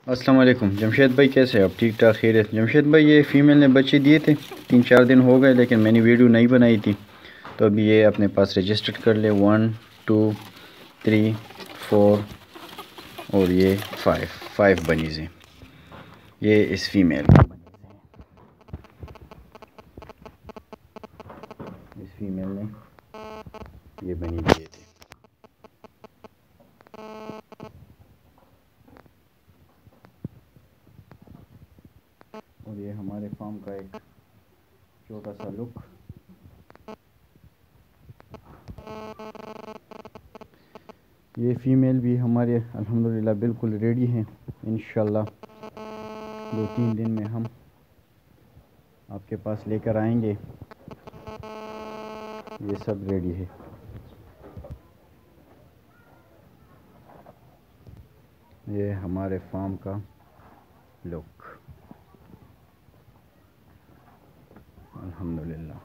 अस्सलाम वालेकुम जमशेद भाई, कैसे हैं आप? ठीक ठाक खैरियत? जमशेद भाई, ये फ़ीमेल ने बच्चे दिए थे, 3-4 दिन हो गए, लेकिन मैंने वीडियो नहीं बनाई थी, तो अभी ये अपने पास रजिस्टर्ड कर ले। 1 2 3 4 और ये 5 बनीज़ हैं। ये इस फीमेल की बनीज़ हैं। इस फीमेल ने ये बनी दिए थे। और ये हमारे फार्म का एक छोटा सा लुक। ये फीमेल भी हमारे अल्हम्दुलिल्लाह बिल्कुल रेडी हैं। इंशाल्लाह 2-3 दिन में हम आपके पास लेकर आएंगे। ये सब रेडी है। ये हमारे फार्म का लुक अल्हम्दुलिल्लाह।